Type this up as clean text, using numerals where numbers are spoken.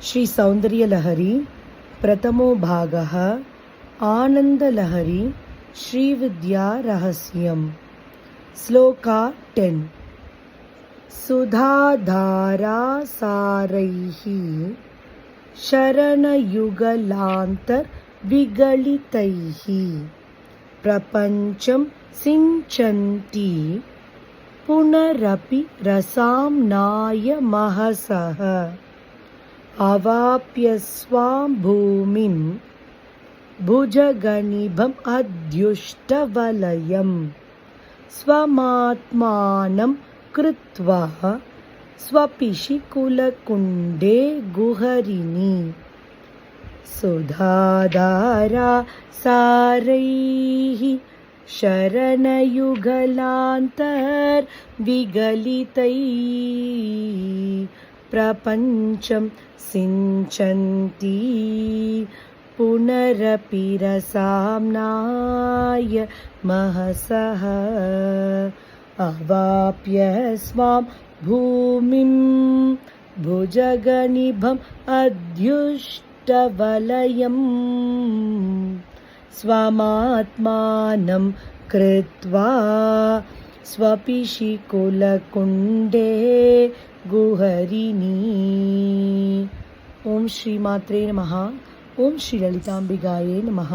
श्री सौन्दर्यलहरी प्रथमो भागः आनन्दलहरी श्रीविद्यारहस्यम् श्लोका 10 सुधाधारासारैः शरणयुगलान्तर्विगलितैः प्रपञ्चं सिञ्चन्ति पुनरपि रसाम्नाय महसः अवाप्य स्वां भूमिं भुजगनिभम् अद्युष्टवलयम् स्वमात्मानं कृत्वा स्वपिशिकुलकुण्डे गुहरिणि सुधाधारा सारैः शरणयुगलान्तर्विगलितैः प्रपञ्चं सिञ्चन्ति पुनरपि रसाम्नाय महसः अवाप्य स्वां भूमिं भुजगनिभम् अद्युष्टवलयम् स्वमात्मानं कृत्वा स्वपिशिकुलकुण्डे गुहरिणि। ओम श्री मात्रे नमः। ओम श्री ललिताम्बिकायै नमः।